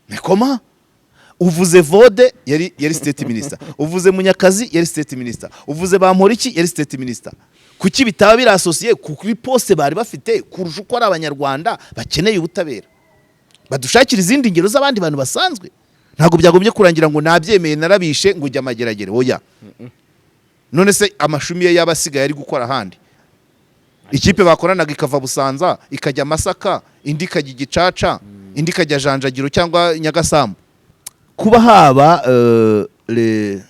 mais comment uvuze EVODE yari state minister uvuze Munyakazi yari state minister uvuze BAMPORIKI yari state minister kuki bitaba biri associé kuri poste bari bafite kurusha uko ari abanyarwanda bakeneye ubutabera badushakira izindi ngero z'abandi bantu basanzwe ntago byagombye kurangira ngo nabyemeye narabishe ngo ujya amageragere oya none se amashumi ye yabasigaye ari gukora handi ikipe bakoranaga ikava Busanza ikajya Masaka indi ikajya Gicaca indi ikajya Janjagiro cyangwa Nyagasambu kuba haba les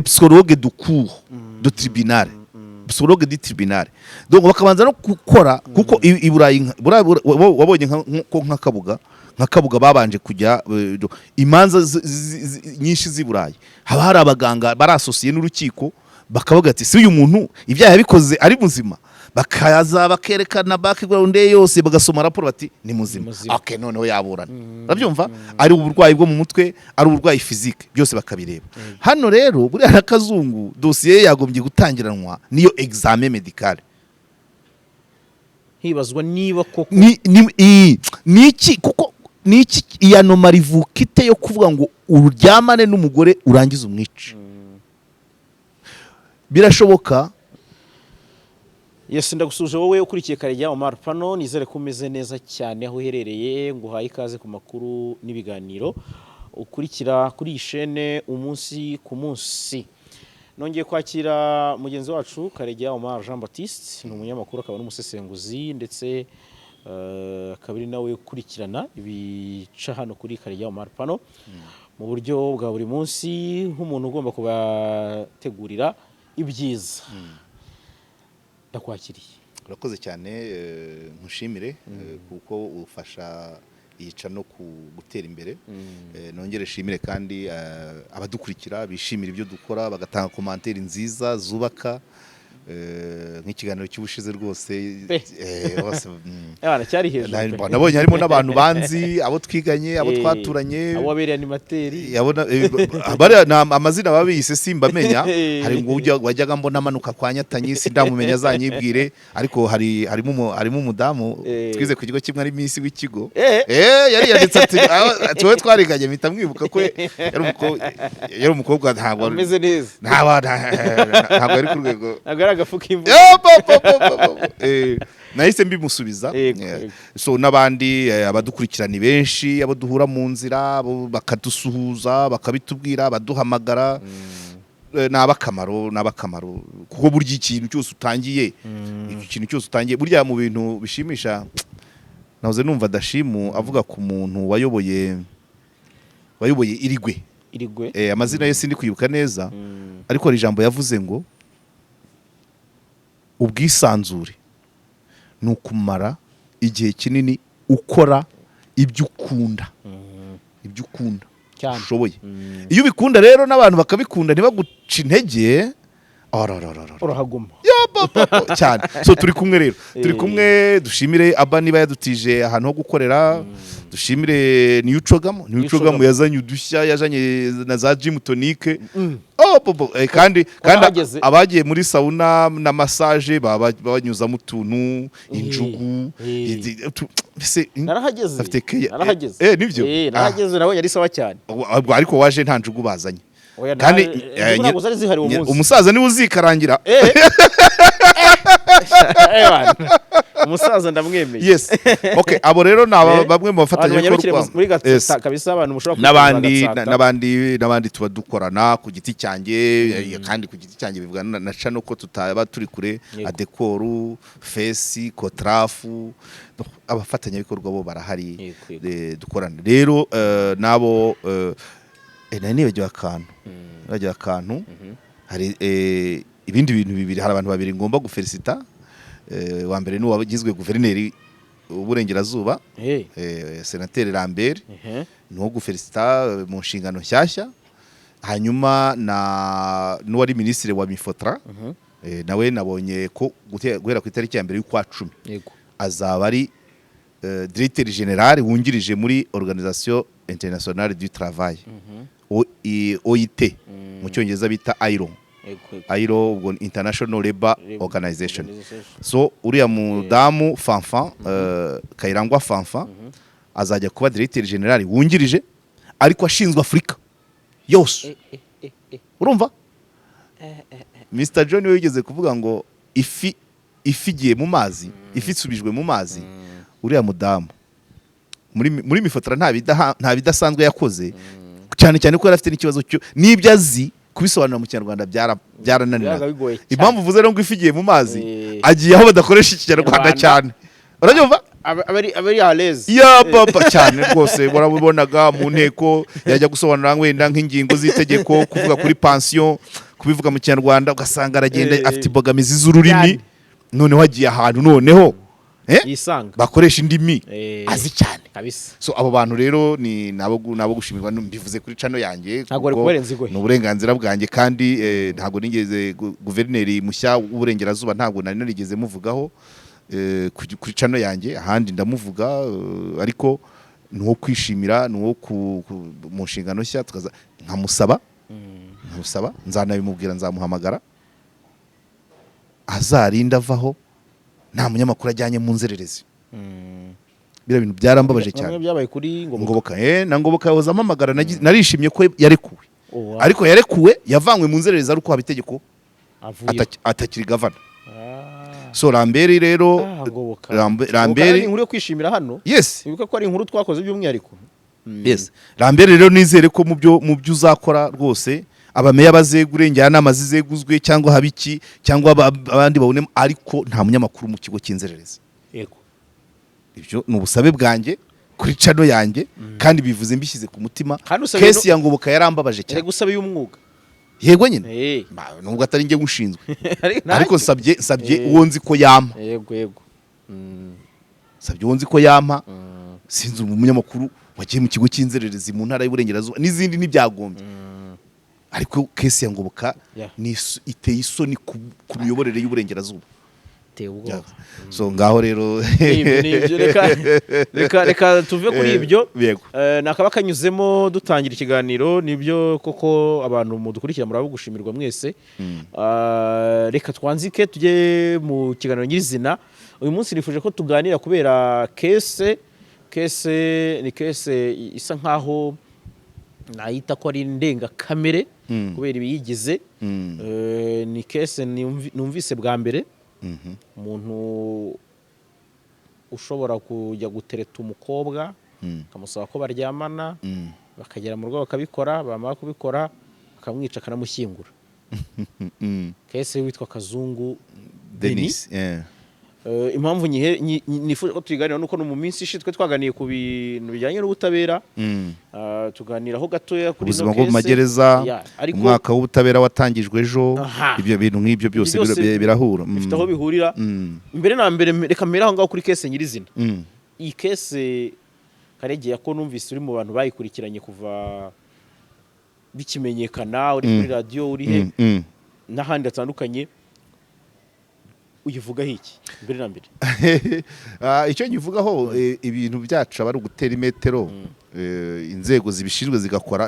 psychologues du cours du tribunal psychologue du tribunal donc bakabanza no gukora kuko iburayi wabonye nk'akabuga babanje kujya imanza nyinshi z'iburayi haba hari abaganga barasosiye n'urukiko bakavuga ati si uyu muntu ibyaha yabikoze ari muzima bakaza bakerekana background yose bagasoma raporo bati ni muzima okay noneho yaburana urabyumva ari uburwayi bwo mu mutwe ari uburwayi physique byose bakabireba hano rero buriya na Kazungu dossier yagombye gutangiranwa niyo examen medical hibazwa niba koko niki kuko niki iya anomaly vukite yo kuvuga ngo uryamane n'umugore urangiza umwici birashoboka. Yes, ndagusuje wowe ukurikiye Karegeya Omar Pano nizere ko umeze neza cyane aho uherereye nguhaye ikaze ku makuru n'ibiganiro ukurikira kuri ishene umunsi ku munsi. Nongeye kwakira mugenzi wacu Karegeya Omar Jean Baptiste ni umunyamakuru akaba n'umusesenguzi ndetse kabiri nawe ukurikirana ibica hano kuri Karegeya Omar Pano mu buryo bwa buri munsi nk'umuntu ugomba kubategurira ibyiza. Ndakwakiriye. Urakoze cyane nkushimire kuko ufasha yica no gutera imbere. Nongere shimire kandi abadukurikira bishimira ibyo dukora bagatanga commentaire nziza zubaka nk'ikiganiro cy'ubushize rwose bose abana cyari hejuru nabonye harimo n'abantu banzi abo twiganye abo twaturanye abo wabereye animateri yabona bari amazina babise simbamenya hari ngo wajyaga mbona amanuka kwa Nyatanyi sindamumenya azanyibwire ariko harimo umudamu twize ku kigo kimwe ari Miss w'ikigo yari yanditse ati tuwe twariganye mpita mwibuka ko yari umukobwa ntabwo ameze neza ntabwo ari ku rwego agafuka imvu nahise mbimusubiza so nabandi abadukurikirana benshi abo duhura mu nzira bakadusuhuza bakabitubwira baduhamagara nabakamaro kuko burya ikintu cyose utangiye burya mu bintu bishimisha nahoze numva Dashimu avuga ku muntu wayoboye irigwe amazina ye sindi kwibuka neza ariko hari ijambo yavuze ngo ubwisanzure ni ukumara igihe kinini ukora ibyo ukunda ushoboye iyo ubikunda rero n'abantu bakabikunda ntibaguca intege urahaguma cyane so turi kumwe rero turi kumwe dushimire aba niba yadutije ahantu ho gukorera dushimire Wicaga yazanye udushya yajanye na za gym tonique kandi abagiye muri sauna na massage babanyuza mu tuntu injugu narahageze nibyo narahageze nawe yari sawa cyane ariko waje nta njugu bazanye kandi umusaza niwe uzikarangira umusaza ndamwemeye yes okay abo rero naba bamwe mu bafatanyabikorwa muri gatsa kabisa abantu mushobora n'abandi tuba dukorana ku giti cyanjye kandi ku giti cyanjye bivugana na cano ko tutaba turi kure adekoru fesi kotrafu abafatanyabikorwa bo barahari dukorana rero nabo nibagiwe akantu hari ibindi bintu bibiri hari abantu babiri ngomba gufelicita wa mbere ni wagizwe guverineri w'uburengerazuba senateri Lambert ni wo gufelicita mu nshingano nshyashya hanyuma n'uwari minisitiri wa Mifotra nawe nabonye ko guhera ku itariki ya mbere y'ukwa 10 azaba ari directeur general wungirije muri Organisation Internationale du Travail OIT mu cyongereza bita ILO ILO ubwo International Labour Organization. So uriya mudamu Fanfan Kayirangwa Fanfan azajya kuba directeur general wungirije ariko ashinzwe Afrika yose. Urumva Mr John wigeze kuvuga ngo ifigiye mu mazi ifisubijwe mu mazi uriya mudamu muri mifotora nta bidasanzwe yakoze cyane cyane ko yari afite n'ikibazo cyo nibyo azi kubisobanura mu Kinyarwanda byarananira. Impamvu uvuze rero ngo ifigiye mu mazi agiye aho badakoresha Ikinyarwanda cyane. Uranyumva abari alez ya papa cyane rwose warabibonaga mu nteko yajya gusobanura wenda nk'ingingo z'itegeko kuvuga kuri pension kubivuga mu Kinyarwanda ugasanga aragenda afite ibogamizi z'ururimi noneho agiye ahantu noneho bakoresha indimi azi cyane kabisa. So abo bantu rero ni nabo gushimirwa mbivuze kuri channel yanjye kuko no burenganzira bwanjye kandi ntabwo nigeze guverineri mushya w'uburengerazuba ntabwo nari narigeze muvugaho kuri channel yanjye ahandi ndamuvuga ariko nuwo kwishimira nuwo mu nshingano nshya tukaza nkamusaba nzanabimubwira nzamuhamagara azarinda avaho nta munyamakuru ajyanye mu nzererezi. Bira bintu byarambabaje cyane. Bamwe byabaye kuri Ngoboka na Ngoboka yahoza amamagara narishimye ko yarekuwe. Ariko yarekuwe yavanywe mu nzererezi ari uko habitegeko atakiri governor. So Lambert rero Lambert inkuru yo kwishimira hano. Yes. Ibuka ko ari inkuru twakoze by'umwihariko. Yes. Lambert rero nizere ko mu byo uzakora rwose abameya bazegure njyana amazizeguzwe cyangwa habiki cyangwa abandi babone ariko nta munyamakuru mu kigo cy'inzererezi. Yego. Ibyo nubusabe bwanjye kuri channel yanjye kandi bivuze mbishyize ku mutima. Kesi ya Ngoboka yarambabaje cyane. Gusaba y'umwuga. Yego nyine. Nubwo atari nge gushinzwe. Ariko nsabye uwo nzi ko yampa. Yego. Nsabye uwo nzi ko yampa. Sinzi umunyamakuru wagiye mu kigo cy'inzererezi mu ntara y'Uburengerazuba n'izindi ntibyagombye. Ariko kesi ya Ngoboka ni iteye isoni ku miyoborere y'Uburengerazuba. So ngaho rero reka tuve kuri ibyo nakaba kanyuzemo dutangira ikiganiro nibyo koko abantu mudukurikira murabo gushimirwa mwese. Reka twanzike tujye mu kiganiro nyirizina. Uyu munsi nifuje ko tuganira kubera kese ni kese isa nkaho nayita ko ari ndenga kamere kubera ibiyigize. Ni kese numvise bwa mbere umuntu ushobora kujya gutereta umukobwa akamusaba ko baryamana bakagera mu rugo bakabikora bamara kubikora bakamwica akanamushyingura. Kese witwa Kazungu Denis. Impamvu nifuje ko tuganira nuko no mu minsi ishitwe twaganiye ku bintu bijyanye n'ubutabera tuganiraho gatoya kuri ubuzima bwo mu magereza umwaka w'ubutabera watangijwe ejo ibyo bintu nk'ibyo byose birahura bifite aho bihurira. Mbere na mbere reka mbere aho ngaho kuri kese nyirizina. Iyi kese Karegeya ko numvise uri mu bantu bayikurikiranye kuva bikimenyekana uri kuri radio uri he n'ahandi hatandukanye uyivugaho iki mbere na mbere? Icyo nyivugaho ibintu byacu aba ari ugutera imetero inzego zibishinzwe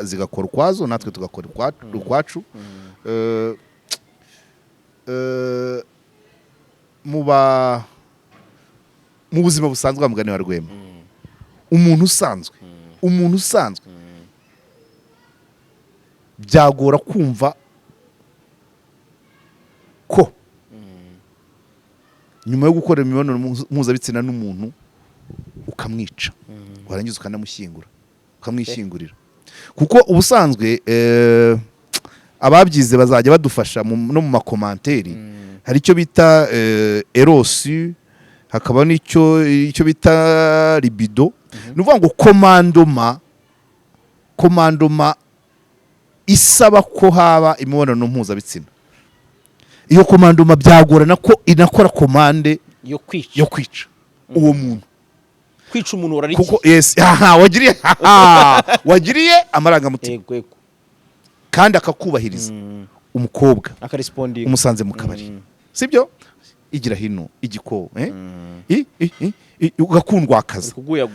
zigakora ukwazo natwe tugakora ukwacu. Mu buzima busanzwe bamugani wa Rwema umuntu usanzwe byagora kumva ko nyuma yo gukora imibonano mpuzabitsina n'umuntu ukamwica warangiza ukanamushyingura ukamwishyingurira kuko ubusanzwe ababyize bazajya badufasha no mu makomanteri. Hari icyo bita erosi hakaba n'icyo bita libido. Ni ukuvuga ngo komandoma isaba ko haba imibonano mpuzabitsina. Iyo komandoma byagorana ko inakora komande yo kwica uwo muntu. Kwica umuntu urariki kuko yes wagiriye amarangamutima kandi akakubahiriza umukobwa akarespondiga umusanze mu kabari sibyo igira hino igiko ugakundwa akaza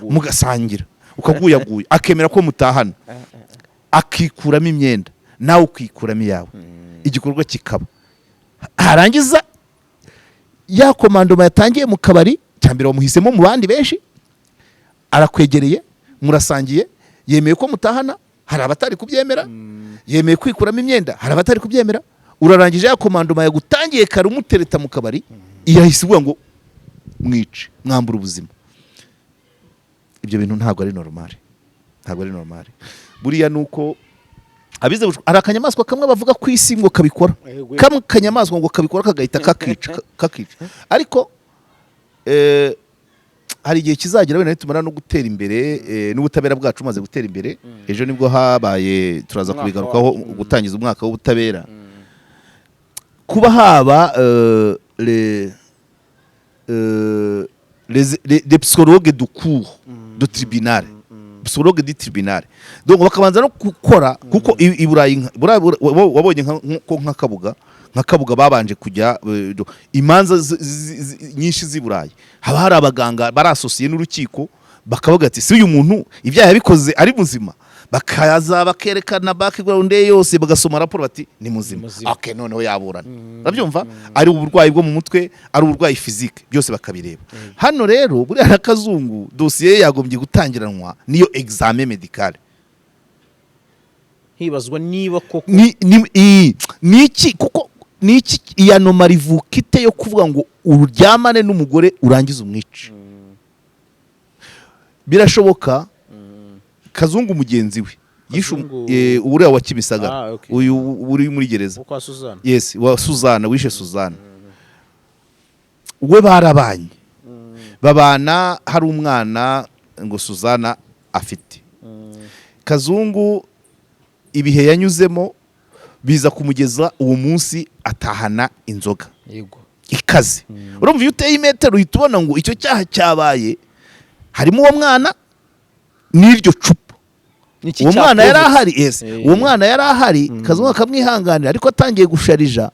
mugasangira ukaguyaguye akemera ko mutahana akikuramo imyenda nawe ukikuramo yawe igikorwa kikaba harangiza ya komandoma yatangiye mu kabari cyambere wamuhisemo mu bandi benshi arakwegereye murasangiye yemeye ko mutahana hari abatari kubyemera yemeye kwikuramo imyenda hari abatari kubyemera urarangije ya komandoma yagutangiye kare umutereta mu kabari iyahise ivuga ngo mwice mwambura ubuzima. Ibyo bintu ntabwo ari normal buriya nuko abize ari akanyamaswa kamwe bavuga ku isi ngo kabikora kamwe kanyamaswa ngo kabikora kagahita kakica ariko hari igihe kizagera wenda nitumara no gutera imbere n'ubutabera bwacu umaze gutera imbere ejo nibwo habaye turaza kubigarukaho gutangiza umwaka w'ubutabera kuba haba les psychologues du cours de tribunal psychologue du tribunal donc bakabanza no gukora kuko iburayi wabonye nk'akabuga babanje kujya imanza nyinshi z'iburayi haba hari abaganga barasosiye n'urukiko bakavuga ati si uyu muntu ibyaha yabikoze ari muzima bakaza bakerekana background yose bagasoma raporo bati ni muzima okay noneho yaburana urabyumva ari uburwayi bwo mu mutwe ari uburwayi physique byose bakabireba hano rero buri na Kazungu dossier yagombye gutangiranwa niyo examen medical hibazwa niba koko niki kuko niki iyanomari vukite yo kuvuga ngo uryamane n'umugore urangiza umwici birashoboka Kazungu mugenzi we yishu uriya wa Kimisagara uyu uri muri gereza kwa Suzana yes wa Suzana wishe Suzana we barabanye babana hari umwana ngo Suzana afite Kazungu ibihe yanyuzemo biza kumugeza uwo munsi atahana inzoga yego ikaze urumva iyo uteye imetero uhita ubona ngo icyo cyaha cyabaye harimo uwo mwana n'iryo cupa uwo mwana yari ahari uwo mwana yari ahari Kazungu akamwihanganira ariko atangiye gusharija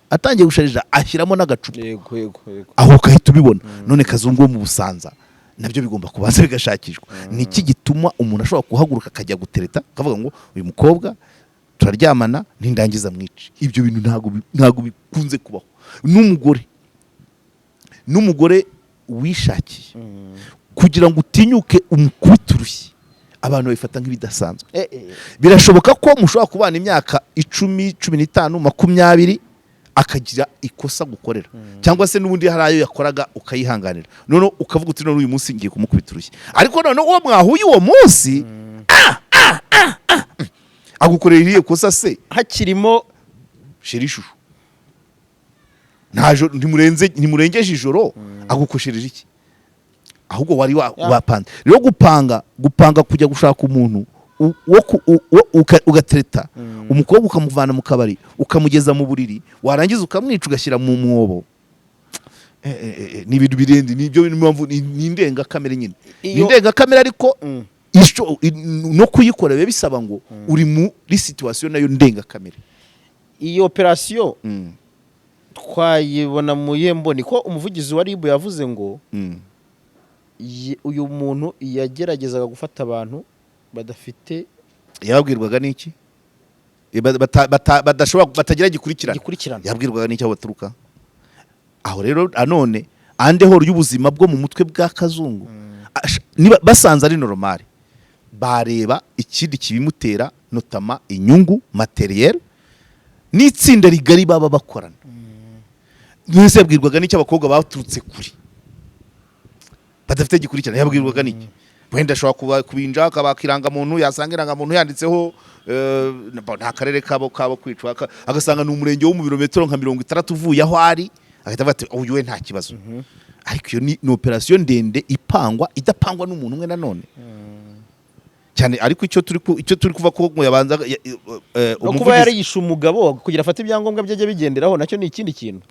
ashyiramo n'agacupa aho ukahita ubibona none Kazungu wo mu Busanza nabyo bigomba kubanza bigashakishwa ni iki gituma umuntu ashobora kuhaguruka akajya gutereta akavuga ngo uyu mukobwa turaryamana n'indangiza mwici ibyo bintu ntago bikunze kubaho n'umugore wishakiye kugira ngo utinyuke umukubita urushyi abantu babifata nk'ibidasanzwe birashoboka ko mushobora kubana imyaka 10, 15, 20 akagira ikosa gukorera cyangwa se n'ubundi hari ayo yakoraga ukayihanganira none ukavuga uti none uyu munsi ngiye kumukubita urushyi ariko none uwo mwahuye uwo munsi agukorera iriye kosa se hakirimo shirishushu ntimurengeje ijoro agukoshereje iki ahubwo wari wapanze rero gupanga kujya gushaka umuntu ugatereta umukobwa ukamuvana mu kabari ukamugeza mu buriri warangiza ukamwica ugashyira mu mwobo ni ibintu birendi nibyo impamvu ni indengakamere nyine ni indengakamere ariko no kuyikora biba bisaba ngo uri muri situation nayo ndengakamere iyi operation twayibona mu yembo niko umuvugizi wa RIB yavuze ngo uyu muntu yageragezaga gufata abantu badafite yabwirwaga n'iki batagira gikurikirana yabwirwaga n'iki aho baturuka aho rero anone andeho y'ubuzima bwo mu mutwe bwa Kazungu basanze ari normal bareba ikindi kibimutera notama inyungu materiel n'itsinda rigari baba bakorana mwese yabwirwaga n'iki abakobwa baturutse kuri badafite gikurikirana yabwirwaga n'iki wenda ashobora kubinja akabakiranga muntu yasanga iranga muntu yanditseho nta karere kabo kwicwa agasanga ni umurenge wo mu birometero nka 60 uvuye aho ari agahita avuga ati uyu we nta kibazo ariko iyo ni operation ndende ipangwa idapangwa n'umuntu umwe nanone cyane ariko icyo turi kuva ko yabanza kuba yari yishe umugabo kugira afate ibyangombwa byaje bigenderaho nacyo ni ikindi kintu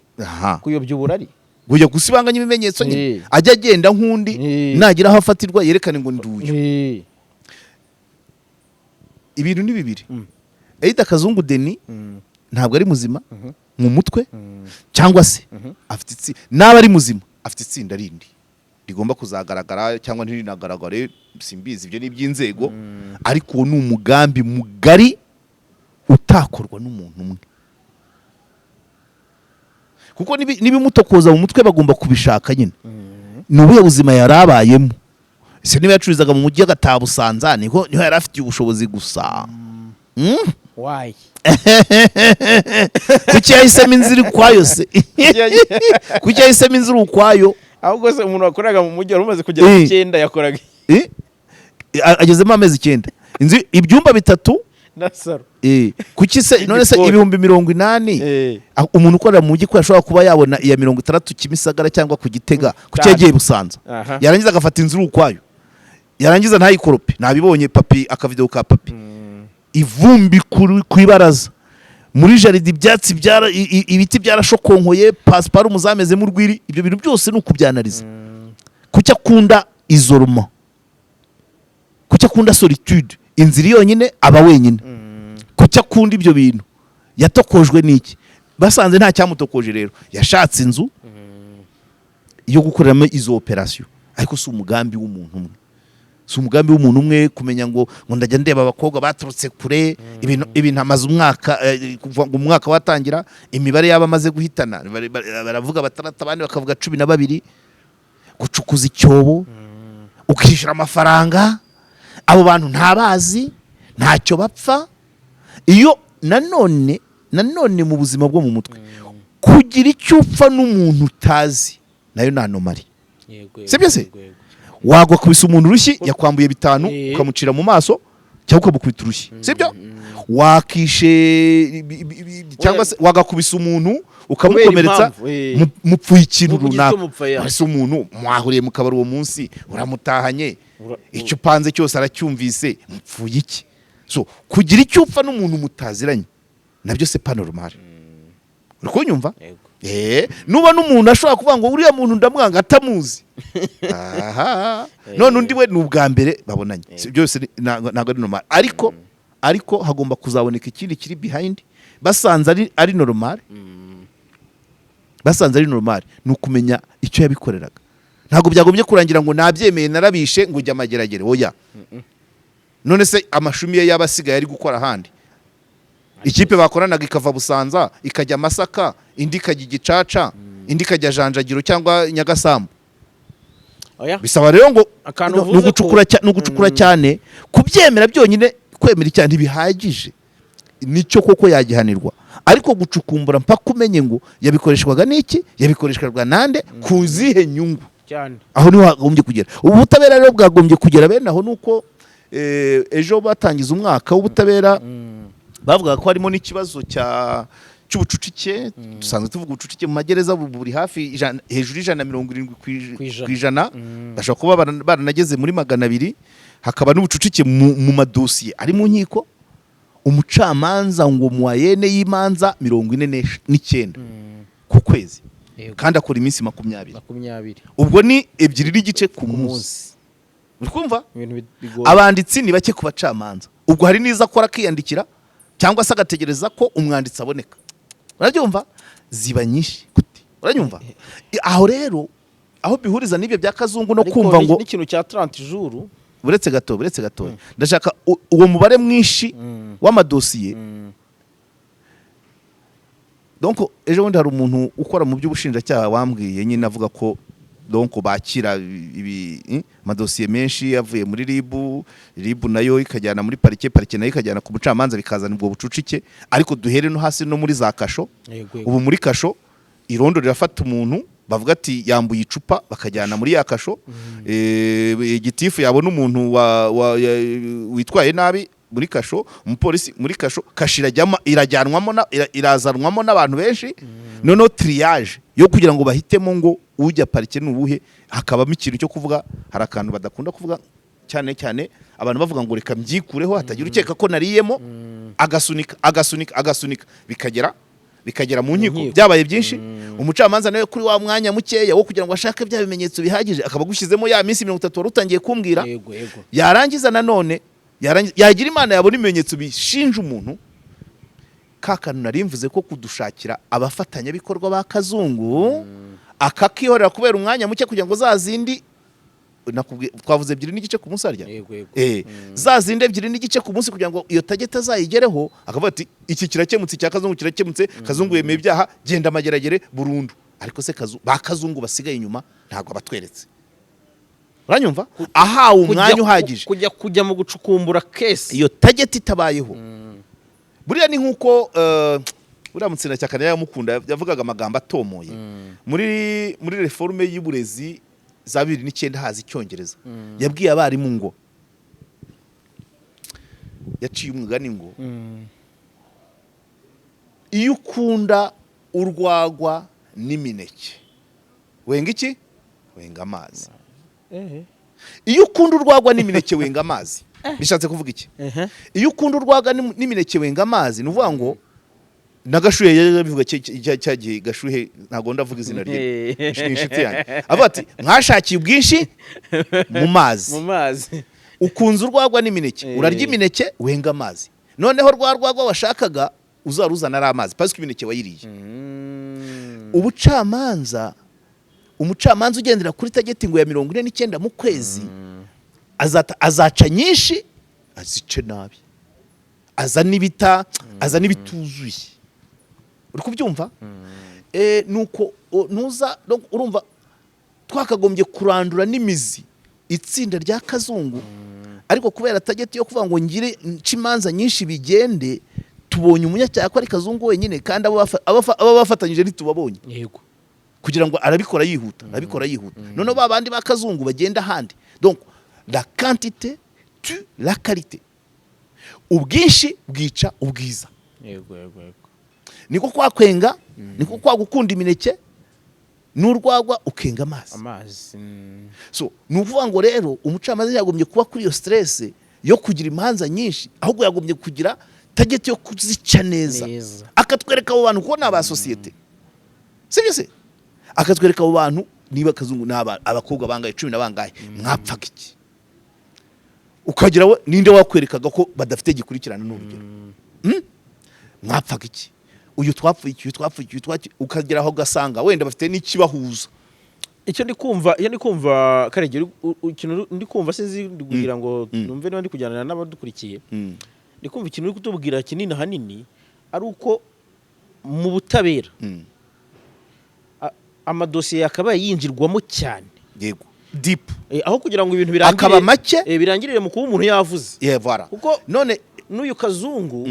kuyobya uburari Guya gusibanganya ibimenyetso nyine ajya agenda nkundi nagira aho afatirwa yerekane ngo nduyo ibintu ni bibiri Eida Kazungu Deni ntabwo ari muzima mu mutwe cyangwa se afite itsi naba ari muzima afite itsinda rindi rigomba kuzagaragara cyangwa ntirinagaragare simbizi ibyo ni by'inzego ariko ni umugambi mugari utakorwa n'umuntu umwe kuko nibimutokoza mu mutwe bagomba kubishaka nyine ni ubuhe buzima yarabayemo ese niba yacurizaga mu mujyi agatabusanza niho yari afitiye ubushobozi gusa why kuki yahisemo inzira ukwayo se kuki yahisemo inzira ukwayo ahubwo se umuntu wakoraga mu mujyi wari umaze kugera 9 yakoraga agezemo amezi 9 inzu ibyumba 3 na saro kuki se none se ibihumbi 80 umuntu ukorera mu mujyi ko yashobora kuba yabona iya 60 Kimisagara cyangwa ku Gitega kuki yagiye Busanza yarangiza agafata inzira ukwayo yarangiza ntayikorope nabibonye papi akavideo ka papi ivumbi kwibaraza muri jaride ibyatsi ibiti byarashokonkoye pasiparumu zameze mu rwiri ibyo bintu byose nukubyanariza kuki akunda isolation kuki akunda solitude inzira yonyine aba wenyine kuki akunda ibyo bintu yatokojwe n'iki basanze nta cyamutokoje rero yashatse inzu yo gukoreramo izo operation ariko si umugambi w'umuntu umwe si umugambi w'umuntu umwe kumenya ngo ndajya ndeba abakobwa baturutse kure ibintu amaze umwaka kuva ngo umwaka watangira imibare yaba amaze guhitana baravuga batarata abandi bakavuga 12 gucukuza icyobo ukishira amafaranga abo bantu ntabazi ntacyo bapfa iyo nanone mu buzima bwo mu mutwe kugira icyo upfa n'umuntu utazi nayo nta nomari sibyo se wagwa kubisa umuntu urushyi yakwambuye 5 ukamucira mu maso cyangwa ukabukubita urushyi sibyo wakishe cyangwa se wagakubisa umuntu ukamukomeretsa mupfuye ikintu runaka ese umuntu mwahuriye mu kabari uwo munsi uramutahanye icyo upanze cyose aracyumvise mupfuye iki so kugira icyo upfa n'umuntu mutaziranye nabyo se panormal uri kunyumva nuba n'umuntu ashobora kuvuga ngo uriya muntu ndamwanga atamuzi none undi we ni ubwa mbere babonanye byose ntabwo ari normal ariko hagomba kuzaboneka ikindi kiri behind basanze ari normal ni ukumenya icyo yabikoreraga ntabwo byagombye kurangira ngo nabyemeye narabishe ngo ujya amageragere oya none se amashumi ye yabasigaye ari gukora ahandi ikipe bakoranaga ikava Busanza ikajya Masaka indi ikajya Gicaca indi ikajya Janjagiro cyangwa Nyagasambu bisaba rero ngo nugucukura cyane kubyemera byonyine kwemera cyane bihagije nicyo koko yagihanirwa ariko gucukumbura mpaka umenye ngo yabikoreshwaga n'iki yabikoreshwaga nande kuzihe nyungu cyane aho niho hagombye kugera ubutabera rero bwagombye kugera bene aho nuko ejo batangiza umwaka w'ubutabera bavuga ko harimo n'ikibazo cy'ubucucike dusanzwe tuvuga ubucucike mu magereza buri hafi hejuru 170% bashobora kuba baranageze muri 200 hakaba n'ubucucike mu madosiye ari mu nkiko umucamanza ngo muayene y'imanza 49 ku kwezi kandi akora iminsi 20 ubwo ni 2 n'igice ku munsi uri kumva abanditsi ni bake ku bacamanza ubwo hari niza akora akiyandikira cyangwa se agategereza ko umwanditsi aboneka urabyumva ziba nyinshi gute uranyumva aho rero aho bihuriza n'ibyo bya Kazungu no kumva ngo n'ikintu cya 30 jours buretse gato ndashaka uwo mubare mwinshi w'amadosiye donc ejo bundi hari umuntu ukora mu by'ubushinjacyaha wambwiye nyine avuga ko donc bakira amadosiye menshi yavuye muri ribu nayo ikajyana muri parike nayo ikajyana ku bucamanza bikazana ubwo bucucike ariko duhere no hasi no muri za kasho ubu muri kasho irondo rirafata umuntu bavuga ati yambuye icupa bakajyana muri ya kasho igitifu yabona umuntu witwaye nabi muri kasho umupolisi muri kasho kashirajyamo irazanwamo n'abantu benshi noneho triage yo kugira ngo bahitemo ngo ujya parike n'ubuhe hakabamo ikintu cyo kuvuga hari akantu badakunda kuvuga cyane abantu bavuga ngo reka mbyikureho hatagira ukeka ko nariyemo agasunika bikagera mu nkiko byabaye byinshi umucamanza nawe kuri wa mwanya mukeya wo kugira ngo ashake bya bimenyetso bihagije akaba gushyizemo ya minsi 30 wari utangiye kumbwira yarangiza nanone yagira imana yabona ibimenyetso bishinja umuntu kakanu narimvuze ko kudushakira abafatanyabikorwa ba Kazungu akakihorera kubera umwanya muke kugira ngo zazindi twavuze 2 n'igice ku munsi arya Yego. za zinde 2 n'igice ku munsi kugira ngo iyo tageta azayigereho akavuga ati iki kirakemutse cya Kazungu kirakemutse Kazungu yemeye ibyaha genda amageragere burundu ariko se Kazungu basigaye inyuma ntago abatweretse uranyumva ahawe umwanya uhagije kujya mu gucukumbura case iyo tageta itabayeho buriya ni nkuko buriya Mutsina cyakane yamukunda yavugaga amagambo atomoye muri reforme y'uburezi za 2009 hazi icyongereza yabwiye abarimu ngo yaciye umugani ngo iyo ukunda urwagwa n'imineke wenga iki wenga amazi iyo ukunda urwagwa n'imineke wenga amazi bishatse kuvuga iki iyo ukunda urwagwa n'imineke wenga amazi nuvuga ngo nagashuhe yabivuga cyagiye gashuhe ntago ndavuga izina rye inshuti yanjye avuga ati mwashakiye ubwinshi mu mazi ukunze urwagwa n'imineke urarya imineke wenga amazi noneho rwagwa washakaga uzaruzana ari amazi parce que imineke wayiriye umucamanza ugendera kuri tageti ngo ya 49 mu kwezi azaca nyinshi azice nabi aza n'ibituzuye uri kubyumva nuko nuza urumva twakagombye kurandura n'imizi itsinda rya Kazungu ariko kubera tageti yo kuvuga ngo ngire cimanza nyinshi bigende tubonye umunyacyaha ko ari Kazungu wenyine kandi aba bafatanyije ntitubabonye yego kugira ngo arabikora yihuta none babandi ba Kazungu bagenda handi donc la quantité tue la qualité ubwinshi bwica ubwiza yego niko kwakwenga niko kwagukunda imineke n'urwagwa ukenga amazi so nuvuga ngo rero umucamanza yagombye kuba kuri iyo stress yo kugira imanza nyinshi ahubwo yagombye kugira tageti yo kuzica neza akatwereka abo bantu ko naba societe sibyo se akatwereka abo bantu niba Kazungu naba abakobwa bangaye 10 nabangaye mwapfaga iki ukagira we ninde wakwerekaga ko badafite gikurikirana n'urugero mwapfaga iki uyu twapfuye ukagera aho gasanga wenda bafite n'ikibahuza icyo ndi kumva Karegeye ikintu ndi kumva sinzi kugira ngo numve niba ndi kujyana n'abadukurikiye ndi kumva ikintu uri kutubwira kinini hanini ari uko mu butabera amadosiye yakabaye yinjirwamo cyane yego deep aho kugira ngo ibintu akaba make birangirire mu kuba umuntu yavuze voilà kuko none n'uyu Kazungu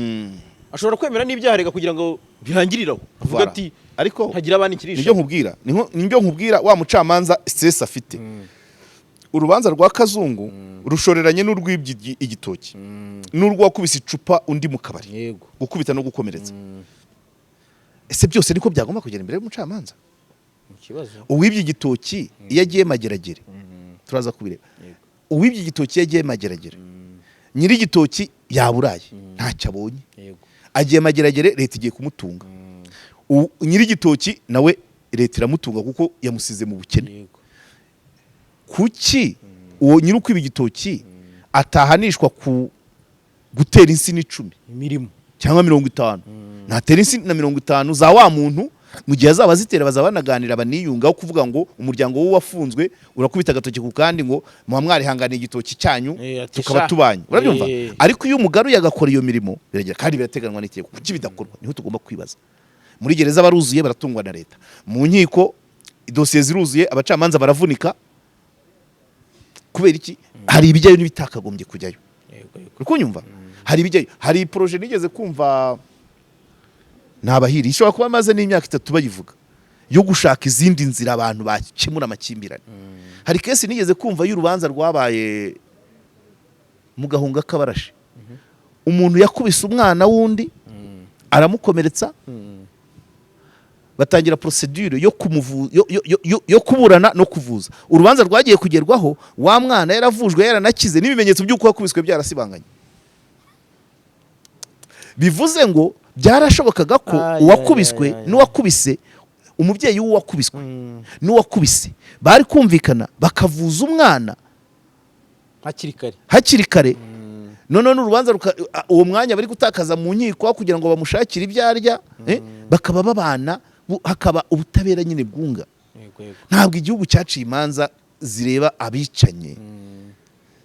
ashobora kwemera n'ibyaha rega kugira ngo birangiriraho avuga ati ariko hagira abandi kirisha nibyo nkubwira wa mucamanza stress afite urubanza rwa Kazungu rushoreranye n'urwibyi igitoki n'urwakubise icupa undi mu kabari yego gukubita no gukomeretsa ese byose niko byagomba kugera imbere y'umucamanza uwibye igitoki iyo agiye mageragere turaza kubireba uwibye igitoki iyo agiye mageragere nyiri igitoki yaburaye ntacyo abonye agiye mageragere leta igiye kumutunga nyiri igitoki nawe leta iramutunga kuko yamusize mu bukene kuki uwo nyiri ukwiba igitoki atahanishwa ku gutera insina 10 imirimo cyangwa 50 natera insina 50 za wa muntu mu gihe azaba zitera bazabanaganira baniyungaho kuvuga ngo umuryango we wafunzwe urakubita agatoki ku kandi ngo muha mwarihanganiye igitoki cyanyu tukaba tubanye urabyumva ariko iyo umugaruye agakora iyo mirimo biragera kandi birateganwa n'itegeko kuki bidakorwa niho tugomba kwibaza muri gereza baruzuye baratungwa na leta mu nkiko idosiye ziruzuye abacamanza baravunika kubera iki hari ibijyayo n'ibitakagombye kujyayo kunyumva hari ibijyayo hari projet nigeze kumva nabahiri ishobora kuba maze n'imyaka 3 bayivuga yo gushaka izindi nzira abantu bakemura amakimbirane hari kesi nigeze kumva y'urubanza rwabaye mu Gahunga Kabarashi umuntu yakubise umwana wundi aramukomeretsa batangira procedure yo kuburana no kuvuza urubanza rwagiye kugerwaho wa mwana yaravujwe yaranakize n'ibimenyetso by'uko yakubiswe byarasibanganye bivuze ngo byarashobokaga ko uwakubiswe n'uwakubise umubyeyi w'uwakubiswe n'uwakubise bari kumvikana bakavuza umwana hakiri kare none n'urubanza uwo mwanya bari gutakaza mu nkiko kugira ngo bamushakire ibyarya bakaba babana hakaba ubutabera nyine bwunga ntabwo igihugu cyaciye imanza zireba abicanye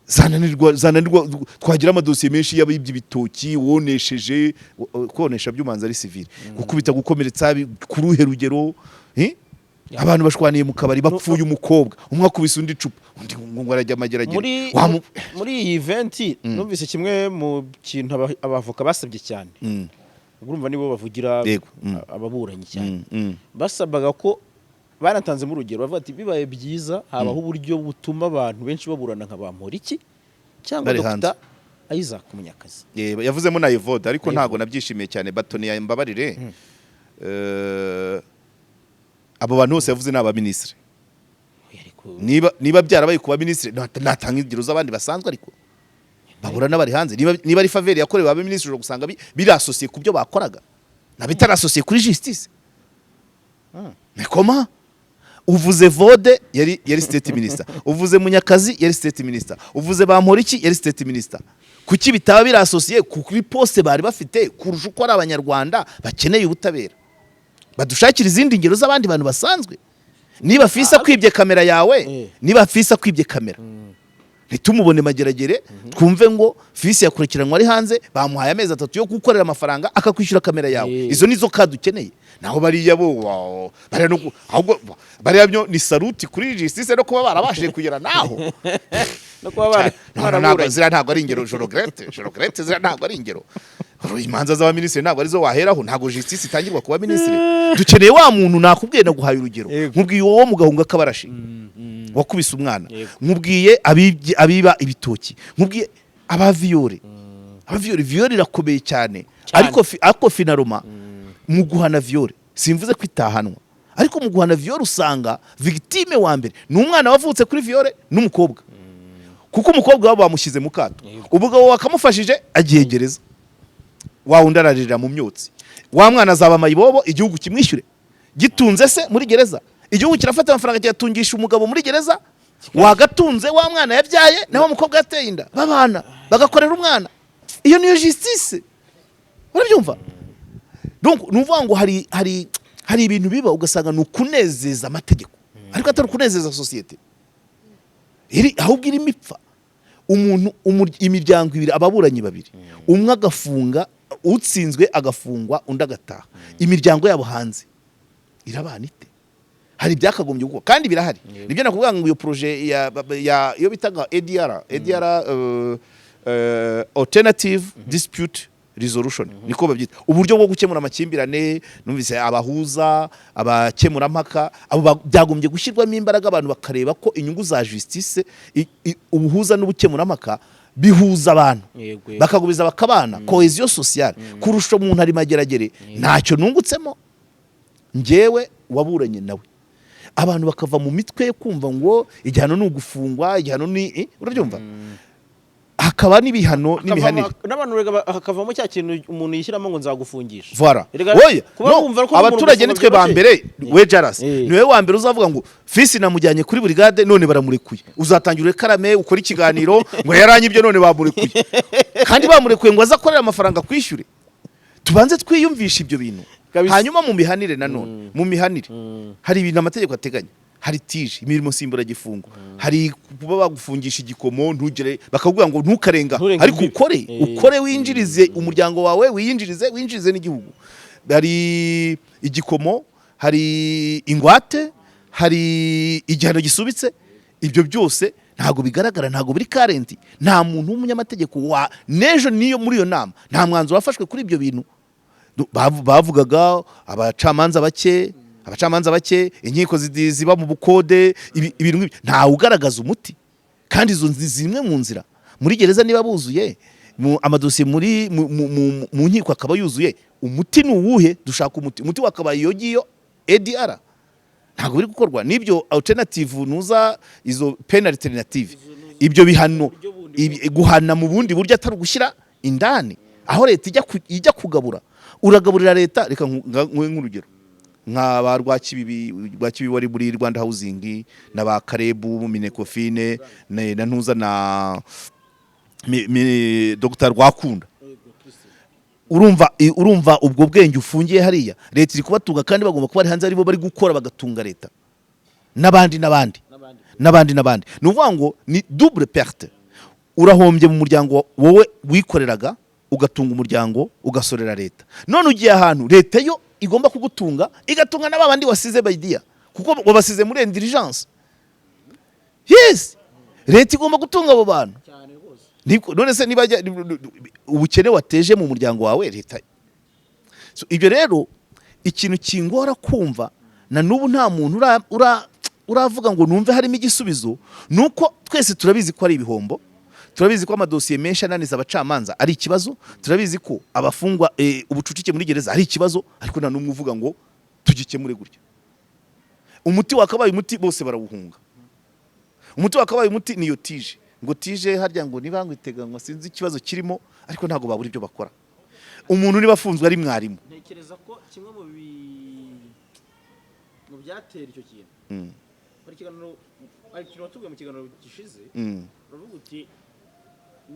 zananirwa twagira amadosiye menshi y'abibye ibitoki wonesheje konesha by'umanza ari civil gukubita gukomeretsa ku ruhe rugero abantu bashwaniye mu kabari bapfuye umukobwa umwe akubise undi cupa undi ngo arajya amageragere muri iyi event numvise kimwe mu kintu abavoka basabye cyane urumva nibo bavugira ababuranyi cyane basabaga ko banatanze mu rugero bavuga ati bibaye byiza habaho uburyo butuma abantu benshi baburana nka Bamporiki cyangwa Dr. Isaac Munyakazi yavuzemo na EVODE ariko ntago nabyishimiye cyane batoni ya mbabarire abo bantu bose yavuze n'aba ministre niba byarabaye kuba ministre natanga ingiro z'abandi basanzwe ariko baburana bari hanze niba ari faveur yakorewe aba ministre uje gusanga biri associé ku byo bakoraga na bitari associé kuri justice Nekoma uvuze EVODE yari state minister uvuze Munyakazi yari state minister uvuze Bamporiki yari state minister kuki bitaba biri associé kuri poste bari bafite kurusha uko ari abanyarwanda bakeneye ubutabera badushakira izindi ngero z'abandi bantu basanzwe niba fisa kwibye kamera yawe niba fisa kwibye kamera nitumubone mageragere twumve ngo fisi yakurikiranwa ari hanze bamuhaye amezi 3 yo gukorera amafaranga akakwishyura kamera yawe izo nizo kadukeneye naho bariya bo bari no ahubwo bariya byo ni saluti kuri justice no kuba barabashije kugera naho no kuba barabura zira ntago ari ingero jorogrete zira ntago ari ingero imanza z'aba ministre ntago arizo waheraho ntago justice itangirwa kuba ministre dukeneye wa muntu nakubwiye no guhaye urugero nkubwiye wowe mugahunga kabarashi wakubise umwana nkubwiye abiba ibitoki nkubwiye abaviore irakomeye cyane ariko finaroma mu guhana viore simvuze kwitahanwa ariko mu guhana viore usanga victime wa mbere ni umwana wavutse kuri viore n'umukobwa kuko umukobwa wabo bamushyize mu kato ubugabo wakamufashije agiye gereza wawundi ararira mu myotsi wa mwana azaba mayibobo igihugu kimwishyure gitunze se muri gereza igihugu kirafata amafaranga cyatungisha umugabo muri gereza wagatunze wa mwana yabyaye naho umukobwa yateye inda babana bagakorera umwana iyo niyo justice urabyumva donc nuvuga ngo hari ibintu biba ugasanga nukunezeza amategeko ariko atari kunezeza societe ahubwo iri mipfa umuntu imiryango ibiri ababuranyi babiri umwe agafunga utsinzwe agafungwa undi agataha imiryango yabo hanze irabana ite hari byakagombye gukora kandi birahari nibyo nakuvuga ngo iyo projet yo bitaga ADR alternative dispute resolution niko babyita uburyo bwo gukemura amakimbirane numvise abahuza abakemura mpaka abo byagombye gushyirwamo imbaraga abantu bakareba ko inyungu za justice ubuhuza n'ubukemura mpaka bihuza abantu bakagubiza bakabana cohesion sociale kurusha umuntu ari mageragere ntacyo nungutsemo ngewe waburanye nawe abantu bakava mu mitwe kumva ngo igihano ni ugufungwa igihano ni urabyumva hakaba n'ibihano n'imihanire n'abantu hakavamo cya kintu umuntu yishyiramo ngo nzagufungisha voilà abaturage nitwe ba mbere we Jaras niwe wa mbere uzavuga ngo fisi namujyanye kuri brigade none baramurekuye uzatangira karame ukora ikiganiro ngo yaranyibye none bamurekuye kandi bamurekuye ngo azakorera amafaranga kwishyure tubanze twiyumvisha ibyo bintu hanyuma mu mihanire nanone mu mihanire hari ibintu amategeko ateganya hari tije imirimo simbura gifungo hari kuba bagufungisha igikomo ntugire bakakubwira ngo ntukarenga ariko ukore winjirize umuryango wawe winjirize n'igihugu hari igikomo hari ingwate hari igihano gisubitse ibyo byose ntago bigaragara ntago biri current nta muntu w'umunyamategeko wa nejo niyo muri iyo nama nta mwanzo wafashwe kuri ibyo bintu bavugaga abacamanza bake inkiko ziba mu bukode ibintu nta ugaragaza umuti kandi izo zimwe mu nzira muri gereza niba buzuye amadosiye mu nkiko akaba yuzuye umuti ni uwuhe dushaka umuti wakabaye iyo giyo ADR ntago biri gukorwa nibyo alternative nuza izo penalty alternative ibyo bihano guhana mu bundi buryo atari gushyira indani aho leta ijya kugabura uragaburira leta reka nk'urugero nka rwakibibi wari muri Rwanda Housing na ba Karebu Minekofine na ntuza na Dr. Rwakunda urumva ubwo bwenge ufungiye hariya leta iri kubatunga kandi bagomba kuba ari hanze aribo bari gukora bagatunga leta n'abandi n'abandi ni ukuvuga ngo ni double perte. Urahombye mu muryango wowe wikoreraga ugatunga umuryango ugasorera leta, none ugiye ahantu leta yo igomba kugutunga igatunga n'abandi wasize baydiya kuko wabasize muri intelligence. Yes, leta igomba gutunga abo bantu none se niba ubukene wateje mu muryango wawe leta. So ibyo rero ikintu kingora kumva na nubu nta muntu uravuga ngo numve harimo igisubizo, nuko twese turabizi ko ari ibihombo, turabizi ko amadosiye menshi ananiza abacamanza ari ikibazo, turabizi ko abafungwa ubucucike muri gereza ari ikibazo, ariko nta numwe uvuga ngo tugikemure gutya. Umuti wakabaye umuti bose barawuhunga, umuti wakabaye umuti niyo tije, ngo tije harya ngo niba ngwiteganywa sinzi ikibazo kirimo, ariko ntago babura ibyo bakora. Umuntu niba afunzwe ari mwarimu, ntekereza ko kimwe mu byatera icyo kintu ari kiganiro ari kintu watubwiye mu kiganiro gishize, uravuga uti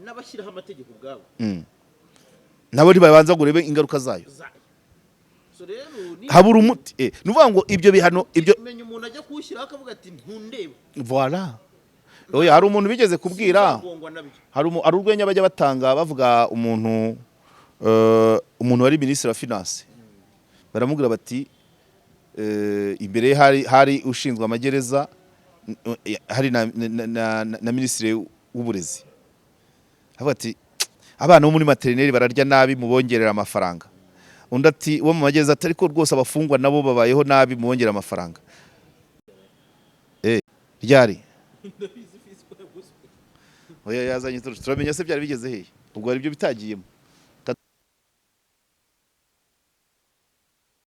n'abashyiraho amategeko ubwabo nabo ntibabanza ngo urebe ingaruka zayo. So rero habura umuti nuvuga ngo ibyo bihano ibyo menya umuntu ajya kuwushyiraho akavuga ati ntundebe. Voilà. Oya, hari umuntu bigeze kubwira, hari urwenya bajya batanga bavuga umuntu wari ministre wa finance, baramubwira bati imbere hari ushinzwe amagereza, hari na ministre w'uburezi, avuga ati abana bo muri materineri bararya nabi mubongerera amafaranga. Undi ati wo mu magereza atari ko rwose abafungwa nabo babayeho nabi mubongerera amafaranga. Ryari oya yazanye turamenya se byari bigeze hehe, ubwo ari byo bitagiyemo.